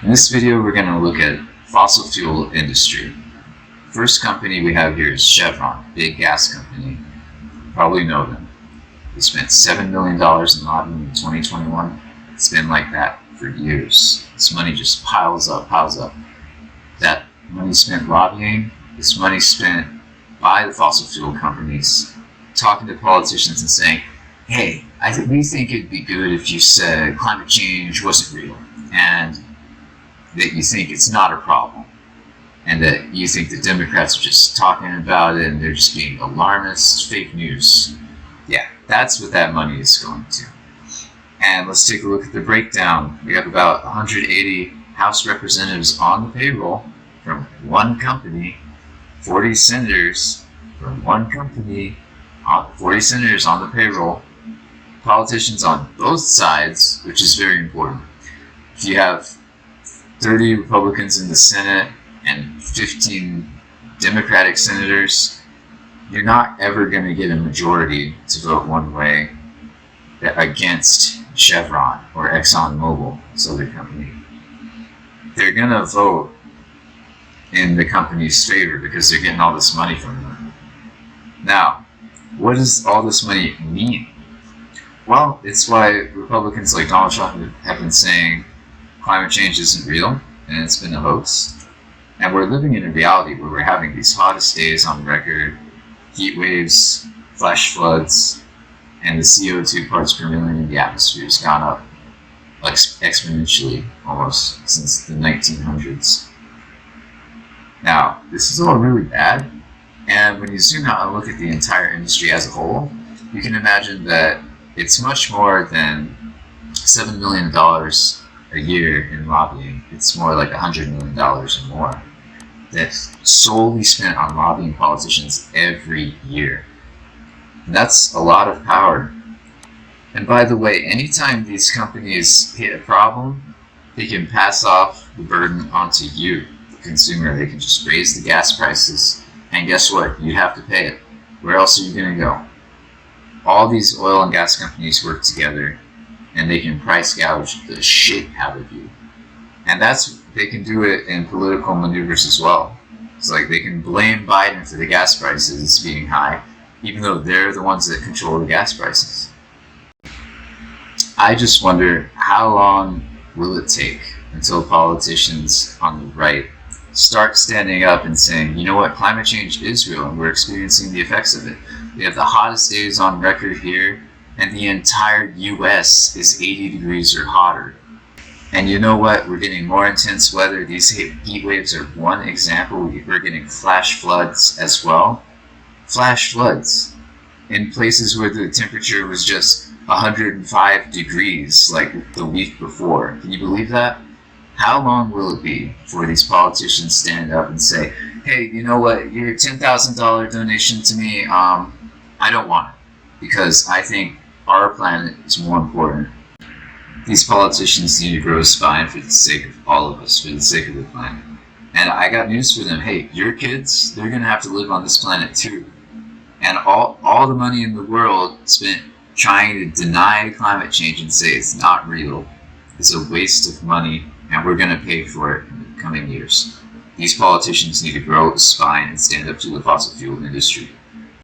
In this video, we're going to look at fossil fuel industry. First company we have here is Chevron, big gas company. You probably know them. They spent $7 million in lobbying in 2021. It's been like that for years. This money just piles up, piles up. That money spent lobbying, this money spent by the fossil fuel companies, talking to politicians and saying, hey, we think it'd be good if you said climate change wasn't real, and that you think it's not a problem, and that you think the Democrats are just talking about it and they're just being alarmist, fake news. Yeah, that's what that money is going to. And let's take a look at the breakdown. We have about 180 House representatives on the payroll from one company, 40 senators from one company, 40 senators on the payroll, politicians on both sides, which is very important. If you have 30 Republicans in the Senate and 15 Democratic senators, you're not ever going to get a majority to vote one way against Chevron or ExxonMobil, this other company. They're going to vote in the company's favor because they're getting all this money from them. Now, what does all this money mean? Well, it's why Republicans like Donald Trump have been saying climate change isn't real and it's been a hoax. And we're living in a reality where we're having these hottest days on record, heat waves, flash floods, and the CO2 parts per million in the atmosphere has gone up exponentially almost since the 1900s. Now, this is all really bad, and when you zoom out and look at the entire industry as a whole, you can imagine that it's much more than $7 million a year in lobbying. It's more like $100 million or more that's solely spent on lobbying politicians every year. And that's a lot of power. And by the way, anytime these companies hit a problem, they can pass off the burden onto you, the consumer. They can just raise the gas prices, and guess what? You have to pay it. Where else are you going to go? All these oil and gas companies work together, and they can price gouge the shit out of you. And they can do it in political maneuvers as well. It's like they can blame Biden for the gas prices being high, even though they're the ones that control the gas prices. I just wonder, how long will it take until politicians on the right start standing up and saying, you know what, climate change is real and we're experiencing the effects of it. We have the hottest days on record here, and the entire US is 80 degrees or hotter. And you know what? We're getting more intense weather. These heat waves are one example. We're getting flash floods as well. Flash floods in places where the temperature was just 105 degrees like the week before. Can you believe that? How long will it be before these politicians stand up and say, hey, you know what? Your $10,000 donation to me, I don't want it because I think our planet is more important. These politicians need to grow a spine for the sake of all of us, for the sake of the planet. And I got news for them. Hey, your kids, they're going to have to live on this planet too. And all the money in the world spent trying to deny climate change and say it's not real is a waste of money, and we're going to pay for it in the coming years. These politicians need to grow a spine and stand up to the fossil fuel industry.